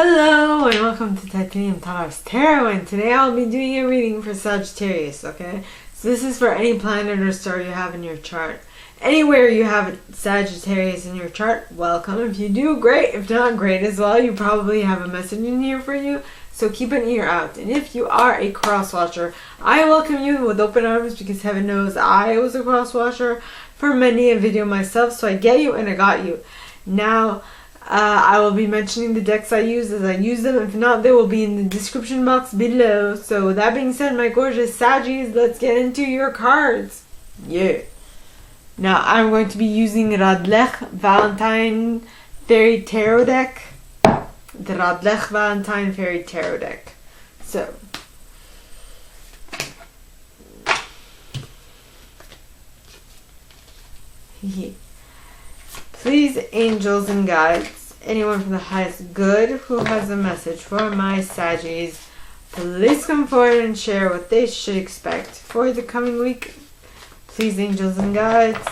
Hello and welcome to Titanium Taurus Tarot, and today I'll be doing a reading for Sagittarius, okay? So this is for any planet or star you have in your chart. Anywhere you have Sagittarius in your chart, welcome. If you do, great. If not, great as well. You probably have a message in here for you, so keep an ear out. And if you are a cross watcher, I welcome you with open arms because heaven knows I was a cross watcher for many a video myself, so I get you and I got you. Now, I will be mentioning the decks I use as I use them. If not, they will be in the description box below. So with that being said, my gorgeous Saggies, let's get into your cards. Yeah. Now I'm going to be using Radleigh Valentine Fairy Tarot deck. The Radleigh Valentine Fairy Tarot deck. So please, angels and guides, anyone from the highest good who has a message for my Saggies, please come forward and share what they should expect for the coming week. Please, angels and guides,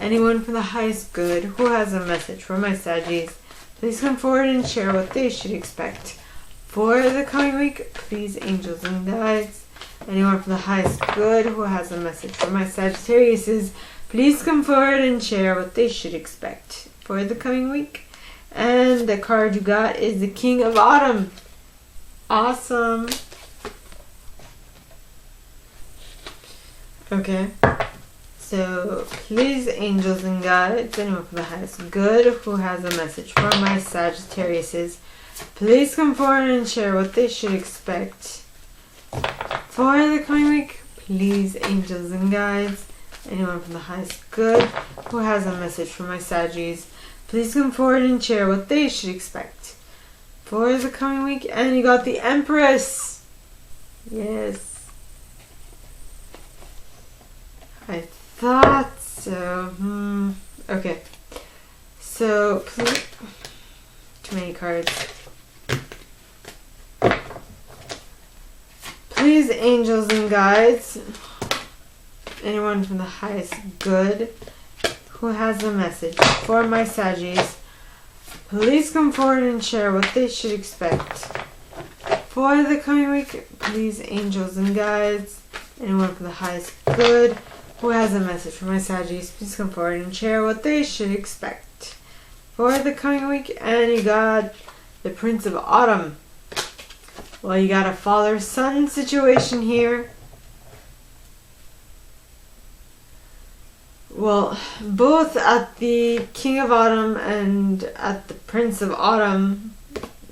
anyone from the highest good who has a message for my Saggies, please come forward and share what they should expect for the coming week. Please, angels and guides, anyone from the highest good who has a message for my Sagittariuses, please come forward and share what they should expect for the coming week. And the card you got is the King of Autumn. Awesome. Okay. So, please, angels and guides, anyone from the highest good who has a message for my Sagittariuses, please come forward and share what they should expect for the coming week. Please, angels and guides, anyone from the highest good who has a message for my Saggies, please come forward and share what they should expect for the coming week. And you got the Empress. Yes. I thought so. Okay. So, please. Too many cards. Please, angels and guides, anyone from the highest good who has a message for my Saggies, please come forward and share what they should expect for the coming week. Please, angels and guides, anyone from the highest good who has a message for my Saggies, please come forward and share what they should expect for the coming week. And you got the Prince of Autumn. Well, you got a father-son situation here. Well, both at the King of Autumn and at the Prince of Autumn,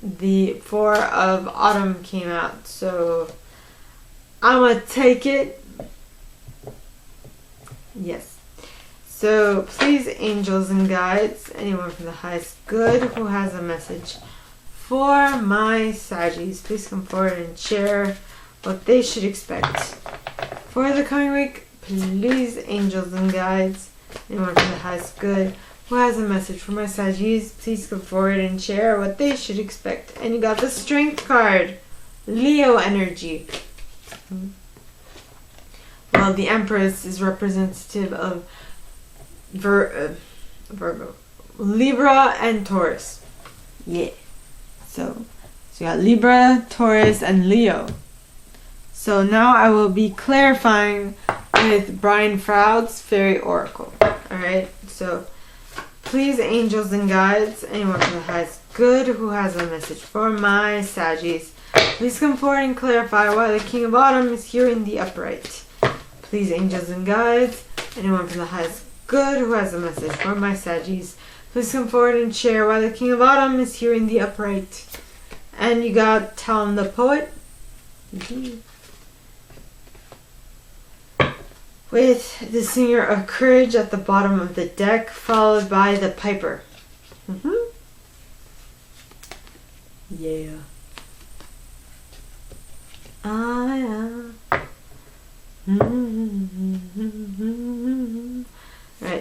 the Four of Autumn came out. So, I'm going to take it. Yes. So, please, angels and guides, anyone from the highest good who has a message for my Saggies, please come forward and share what they should expect for the coming week. Please, angels and guides, anyone from the highest good who has a message for my Saggies, please come forward and share what they should expect. And you got the Strength card, Leo energy. Well, the Empress is representative of Virgo, Libra, and Taurus. Yeah. So you got Libra, Taurus, and Leo. So now I will be clarifying with Brian Froud's Fairy Oracle. Alright, so please, angels and guides, anyone from the highest good who has a message for my Saggies, please come forward and clarify why the King of Autumn is here in the upright. Please, angels and guides, anyone from the highest good who has a message for my Saggies, please come forward and share why the King of Autumn is here in the upright. And you got Talon the Poet. With the Singer of Courage at the bottom of the deck, followed by the Piper. Yeah. Alright,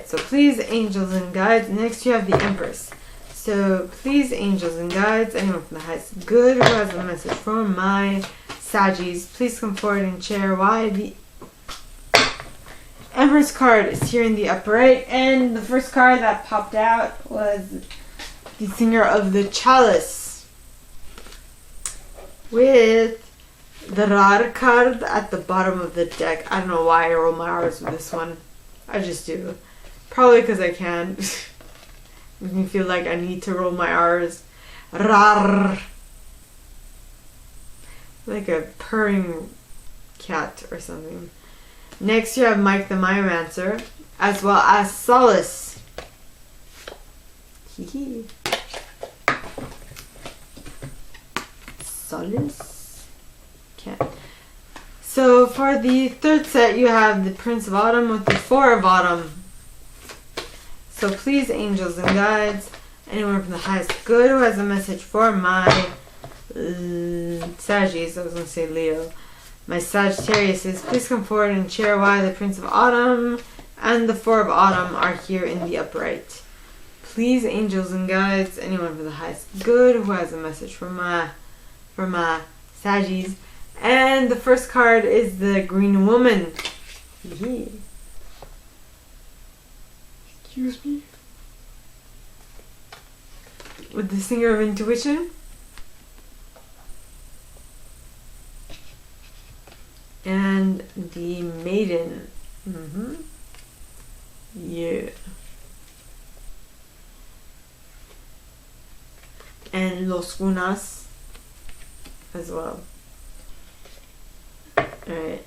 so please, angels and guides. Next you have the Empress. So please, angels and guides, anyone from the highest good who has a message for my Saggies, please come forward and share why the Empress card is here in the upper right. And the first card that popped out was the Singer of the Chalice. with the Rar card at the bottom of the deck. I don't know why I roll my R's with this one. I just do. Probably because I can. Makes me feel like I need to roll my R's. Rar. Like a purring cat or something. Next you have Mike the Myomancer, as well as Solace. Hee. Solace. Okay. So for the third set, you have the Prince of Autumn with the Four of Autumn. So please, angels and guides, anyone from the highest good who has a message for my Saggies, I was going to say Leo. My Sagittarius is, please come forward and share why the Prince of Autumn and the Four of Autumn are here in the upright. Please, angels and guides, anyone for the highest good who has a message for my Saggies. And the first card is the Green Woman. Excuse me. With the Singer of Intuition. And the Maiden. Yeah. And Los Gunas as well. Alright.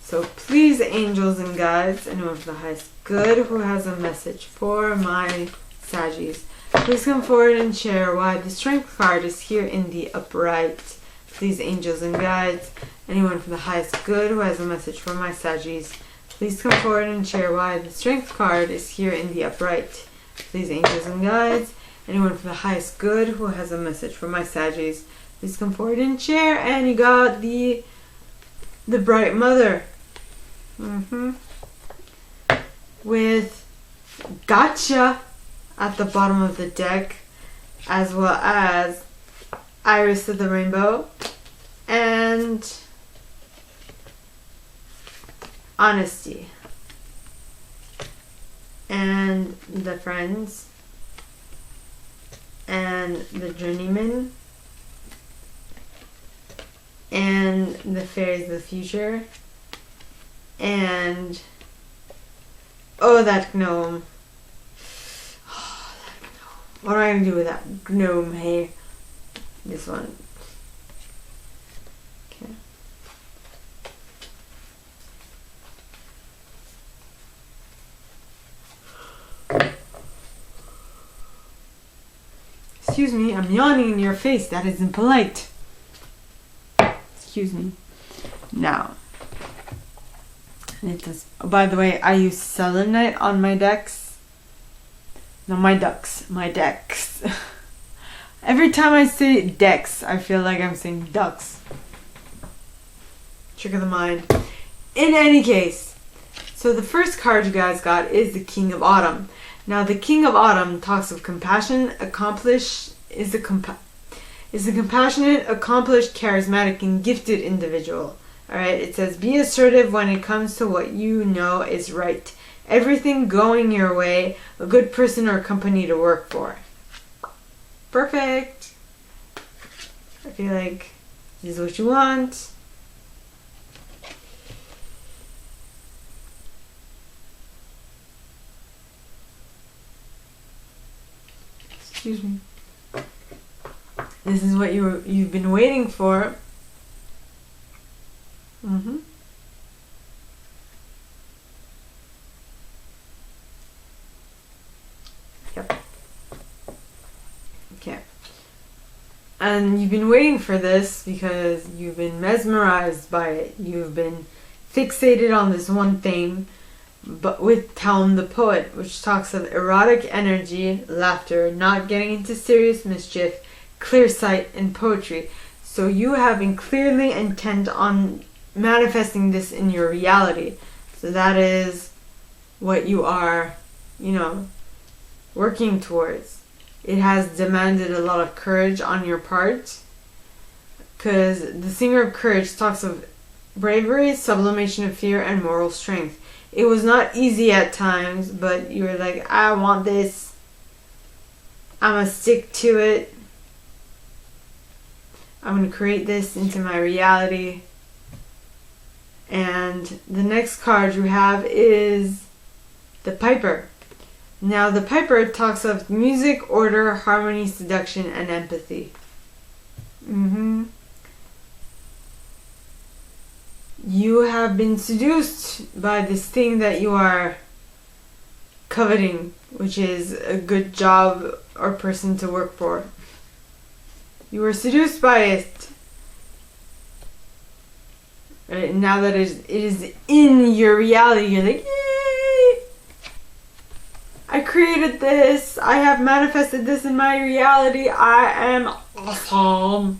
So please, angels and guides, anyone for the highest good who has a message for my Saggies, please come forward and share why the Strength card is here in the upright. Please, angels and guides, anyone for the highest good who has a message for my Saggies, please come forward and share why the Strength card is here in the upright. Please, angels and guides, anyone for the highest good who has a message for my Saggies, please come forward and share. And you got the Bright Mother. With Gotcha at the bottom of the deck, as well as Iris of the Rainbow and Honesty and the Friends and the Journeyman and the Fairies of the Future and that gnome. What am I going to do with that gnome? Hey, this one. Okay. Excuse me, I'm yawning in your face. That isn't polite. Excuse me. Now, it does. Oh, by the way, I use selenite on my decks. No, my ducks. My decks. Every time I say decks, I feel like I'm saying ducks. Trick of the mind. In any case, so the first card you guys got is the King of Autumn. Now, the King of Autumn talks of compassion, is a compassionate, accomplished, charismatic, and gifted individual. Alright, it says, be assertive when it comes to what you know is right. Everything going your way, a good person or company to work for. Perfect. I feel like this is what you want. Excuse me. This is what you've been waiting for. Yep. Okay. And you've been waiting for this because you've been mesmerized by it. You've been fixated on this one thing, but with Talm the Poet, which talks of erotic energy, laughter, not getting into serious mischief, clear sight, and poetry. So you have been clearly intent on manifesting this in your reality. So that is what you are, working towards. It has demanded a lot of courage on your part, because the Singer of Courage talks of bravery, sublimation of fear, and moral strength. It was not easy at times, but you were like, I want this. I'm gonna stick to it. I'm going to create this into my reality. And the next card you have is the Piper. Now the Piper talks of music, order, harmony, seduction, and empathy. You have been seduced by this thing that you are coveting, which is a good job or person to work for. You were seduced by it. Right, now that it is in your reality, you're like, yay! I created this. I have manifested this in my reality. I am awesome.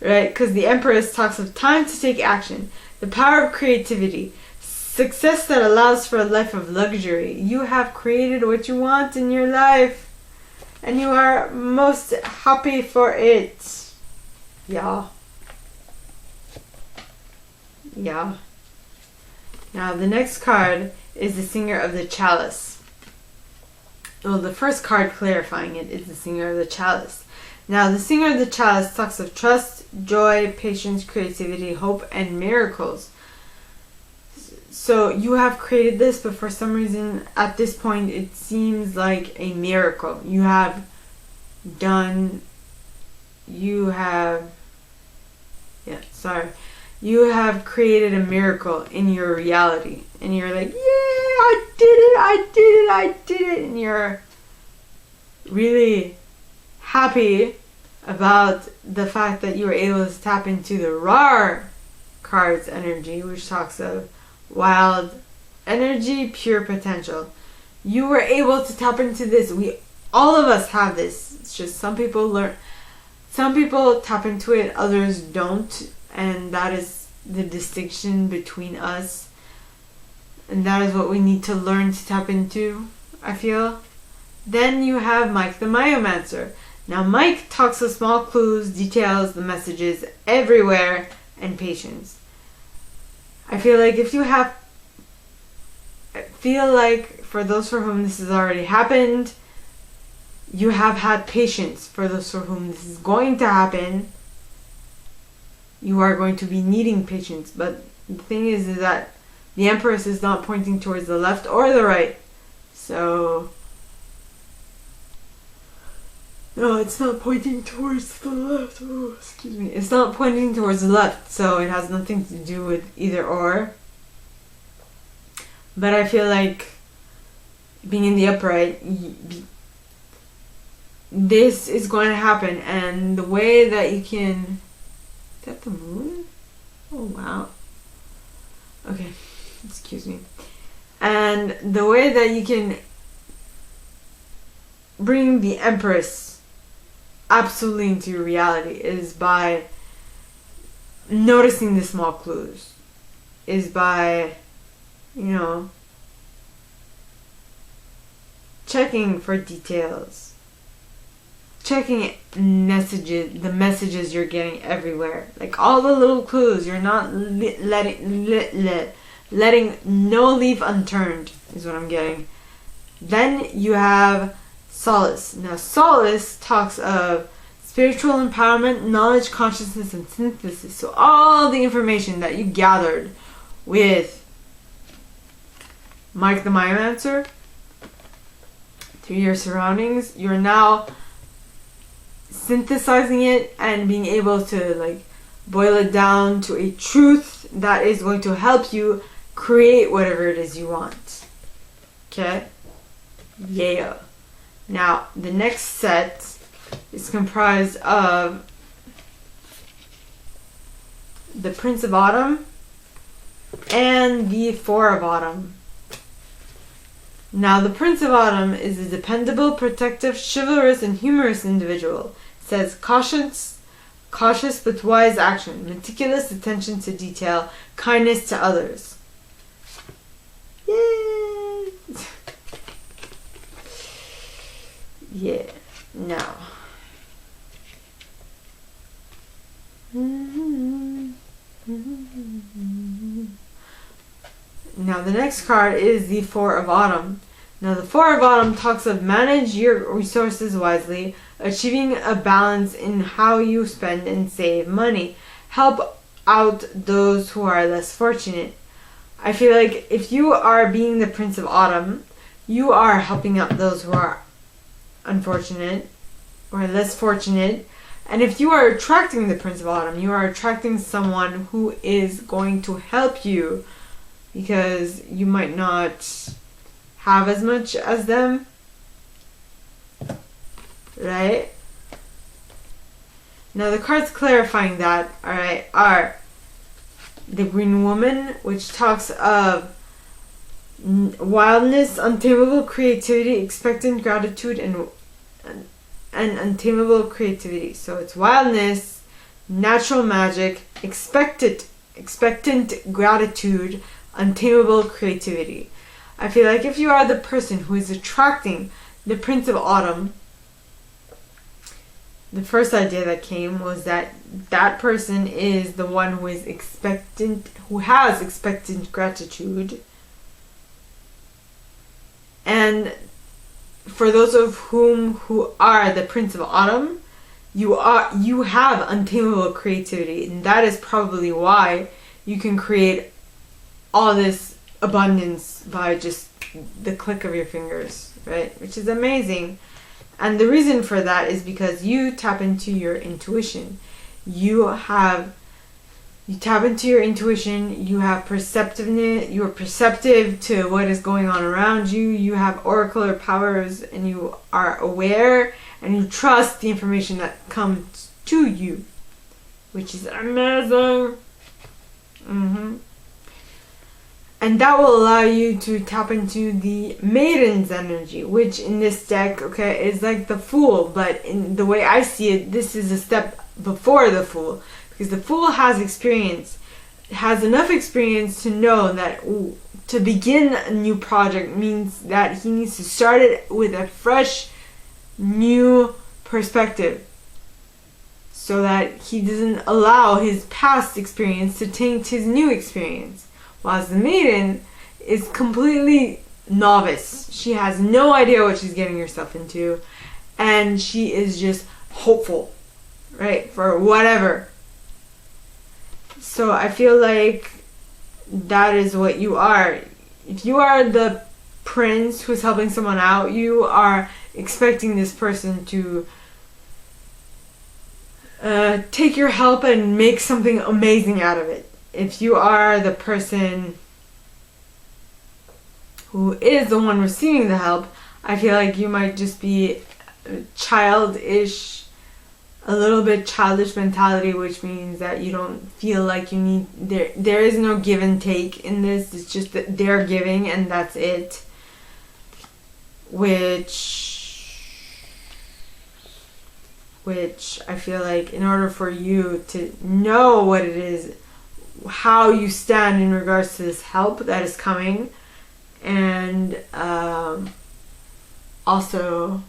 Right? Because the Empress talks of time to take action, the power of creativity, success that allows for a life of luxury. You have created what you want in your life, and you are most happy for it. Yeah. Yeah. Now the next card is the Singer of the Chalice. Well, the first card clarifying it is the Singer of the Chalice. Now the Singer of the Chalice talks of trust, joy, patience, creativity, hope, and miracles. So you have created this, but for some reason at this point it seems like a miracle. You have created a miracle in your reality. And you're like, yeah, I did it. And you're really happy about the fact that you were able to tap into the Rar card's energy, which talks of wild energy, pure potential. You were able to tap into this. All of us have this. It's just some people tap into it, others don't, and that is the distinction between us. And that is what we need to learn to tap into, I feel. Then you have Mike the Myomancer. Now Mike talks of small clues, details, the messages everywhere, and patience. I feel like for those for whom this has already happened, you have had patience. For those for whom this is going to happen, you are going to be needing patience. But the thing is that the Empress is not pointing towards the left or the right. So, no, it's not pointing towards the left. Oh, excuse me. It's not pointing towards the left, so it has nothing to do with either or. But I feel like being in the upright, this is going to happen, and the way that you can... Is that the moon? Oh, wow. Okay, excuse me. And the way that you can bring the Empress absolutely into your reality is by noticing the small clues, is by, checking for details, checking the messages you're getting everywhere, like all the little clues. You're not letting no leaf unturned is what I'm getting. Then you have Solace. Now Solace talks of spiritual empowerment, knowledge, consciousness, and synthesis. So all the information that you gathered with Mike the Myomancer through your surroundings, you're now synthesizing it and being able to boil it down to a truth that is going to help you create whatever it is you want. Okay? Yeah. Now, the next set is comprised of the Prince of Autumn and the Four of Autumn. Now, the Prince of Autumn is a dependable, protective, chivalrous, and humorous individual. It says cautious but wise action, meticulous attention to detail, kindness to others. Yay! Yeah. Now. Now the next card is the Four of Autumn. Now the Four of Autumn talks of manage your resources wisely, achieving a balance in how you spend and save money. Help out those who are less fortunate. I feel like if you are being the Prince of Autumn, you are helping out those who are unfortunate or less fortunate. And if you are attracting the Prince of Autumn, you are attracting someone who is going to help you because you might not have as much as them, right? Now the cards clarifying that, alright, are the Green Woman, which talks of wildness, untamable creativity, expectant gratitude, and untamable creativity. So it's wildness, natural magic, expectant gratitude, untamable creativity. I feel like if you are the person who is attracting the Prince of Autumn, the first idea that came was that that person is the one who is expectant, who has expectant gratitude. And for those of whom who are the Prince of Autumn, you have untamable creativity, and that is probably why you can create all this abundance by just the click of your fingers, right? Which is amazing. And the reason for that is because you tap into your intuition. You tap into your intuition, you have perceptiveness, you are perceptive to what is going on around you, you have oracular powers, and you are aware, and you trust the information that comes to you, which is amazing. And that will allow you to tap into the Maiden's energy, which in this deck, okay, is like the Fool. But in the way I see it, this is a step before the Fool. Because the Fool has experience, has enough experience to know that to begin a new project means that he needs to start it with a fresh, new perspective. So that he doesn't allow his past experience to taint his new experience. Whilst the Maiden is completely novice. She has no idea what she's getting herself into. And she is just hopeful, right? For whatever. So I feel like that is what you are. If you are the prince who's helping someone out, you are expecting this person to take your help and make something amazing out of it. If you are the person who is the one receiving the help, I feel like you might just be childish, a little bit childish mentality, which means that you don't feel like you need, there is no give and take in this. It's just that they're giving and that's it. Which I feel like in order for you to know what it is, how you stand in regards to this help that is coming, and also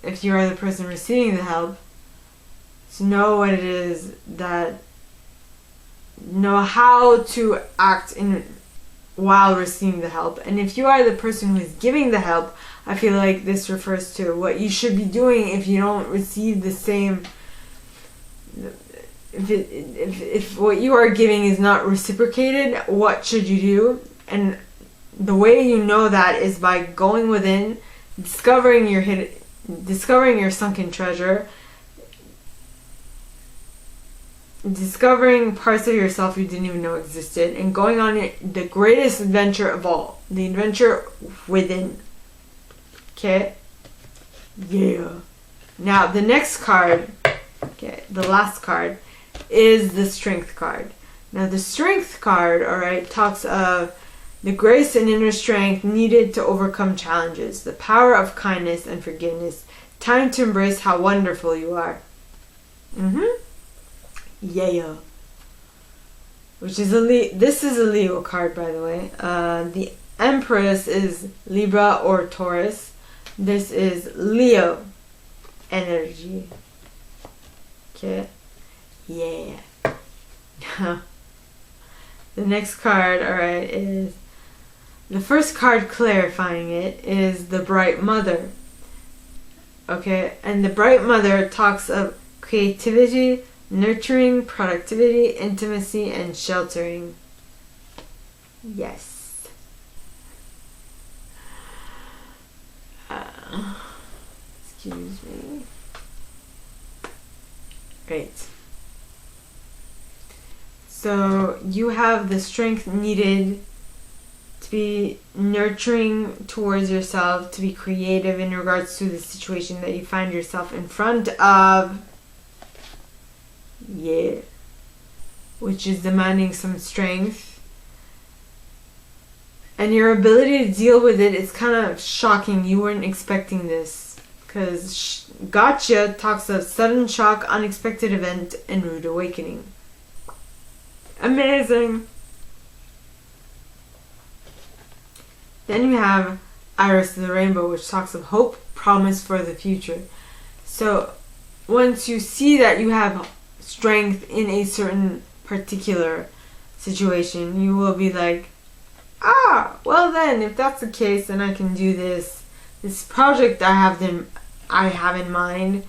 if you are the person receiving the help, to know what it is, that know how to act in while receiving the help. And if you are the person who is giving the help, I feel like this refers to what you should be doing if you don't receive the same, if what you are giving is not reciprocated, what should you do? And the way you know that is by going within, discovering your sunken treasure, discovering parts of yourself you didn't even know existed, and going on the greatest adventure of all, the adventure within. Okay? Yeah. Now, the next card, okay, the last card, is the Strength card. Now, the Strength card, alright, talks of the grace and inner strength needed to overcome challenges, the power of kindness and forgiveness, time to embrace how wonderful you are. Yeah. Which is this is a Leo card, by the way. The Empress is Libra or Taurus. This is Leo energy. Okay. Yeah. The next card, alright, is The first card clarifying it is the Bright Mother. Okay, and the Bright Mother talks of creativity, nurturing, productivity, intimacy, and sheltering. Yes. Excuse me. Great. So you have the strength needed to be nurturing towards yourself, to be creative in regards to the situation that you find yourself in front of. Yeah. Which is demanding some strength. And your ability to deal with it is kind of shocking. You weren't expecting this. Because Gotcha talks of sudden shock, unexpected event, and rude awakening. Amazing! Then you have Iris of the Rainbow, which talks of hope, promise for the future. So once you see that you have strength in a certain particular situation, you will be like, well then, if that's the case, then I can do this project I have in mind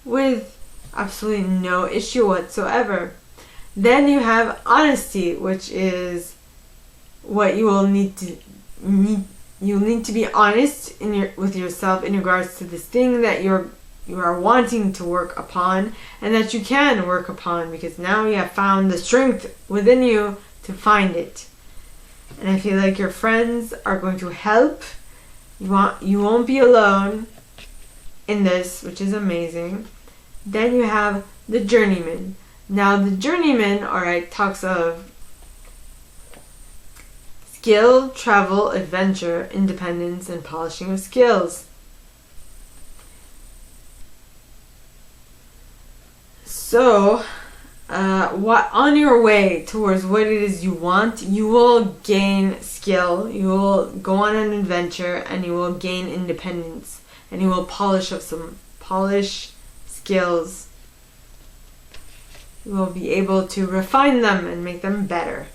with absolutely no issue whatsoever. Then you have honesty, which is what you will need to be honest with yourself in regards to this thing that you are wanting to work upon, and that you can work upon, because now you have found the strength within you to find it. And I feel like your friends are going to help. You won't be alone in this, which is amazing. Then you have the Journeyman. Now the Journeyman, alright, talks of skill, travel, adventure, independence, and polishing of skills. So, on your way towards what it is you want, you will gain skill, you will go on an adventure, and you will gain independence, and you will polish skills. You will be able to refine them and make them better.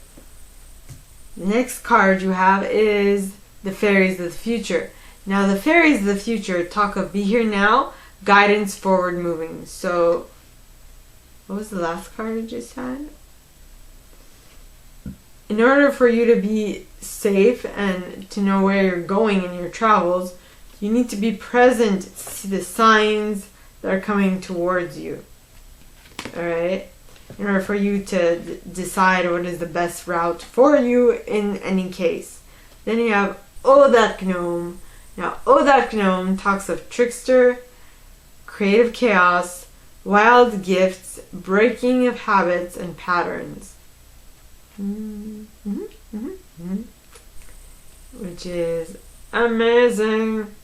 The next card you have is the Fairies of the Future. Now the Fairies of the Future talk of be here now, guidance, forward moving. So, what was the last card I just had? In order for you to be safe and to know where you're going in your travels, you need to be present to see the signs that are coming towards you. Alright? In order for you to decide what is the best route for you in any case. Then you have Oh That Gnome. Now, Oh That Gnome talks of trickster, creative chaos, wild gifts, breaking of habits and patterns. Which is amazing.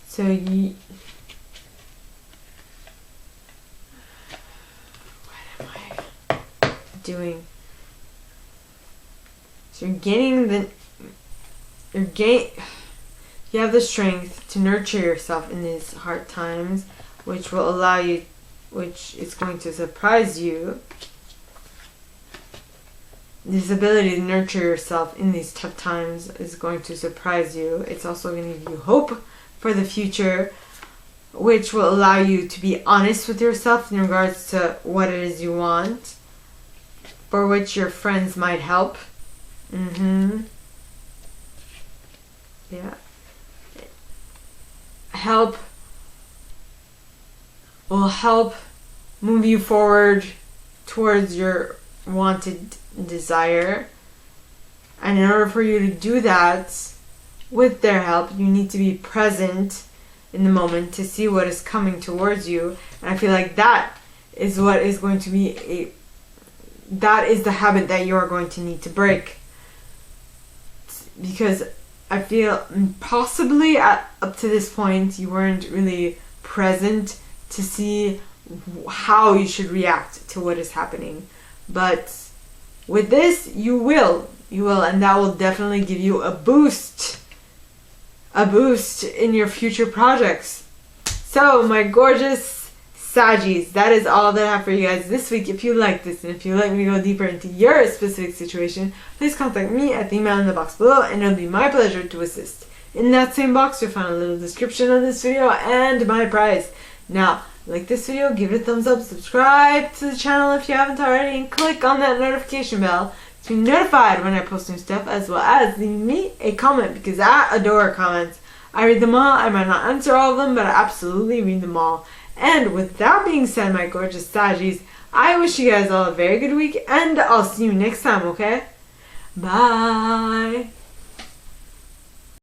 So what am I doing? So you have the strength to nurture yourself in these hard times, which will allow you, which is going to surprise you. This ability to nurture yourself in these tough times is going to surprise you. It's also going to give you hope for the future, which will allow you to be honest with yourself in regards to what it is you want, for which your friends might help. Yeah. Will help move you forward towards your wanted desire. And in order for you to do that, with their help, you need to be present in the moment to see what is coming towards you. And I feel like that is what is going to be that is the habit that you are going to need to break. Because I feel possibly up to this point you weren't really present to see how you should react to what is happening. But with this, you will, and that will definitely give you a boost in your future projects. So, my gorgeous Saggies, that is all that I have for you guys this week. If you like this and if you'd like me to go deeper into your specific situation, please contact me at the email in the box below and it'll be my pleasure to assist. In that same box, you'll find a little description of this video and my prize. Now, like this video, give it a thumbs up, subscribe to the channel if you haven't already, and click on that notification bell to be notified when I post new stuff, as well as leave me a comment because I adore comments. I read them all. I might not answer all of them, but I absolutely read them all. And with that being said, my gorgeous Saggies, I wish you guys all a very good week, and I'll see you next time, okay? Bye!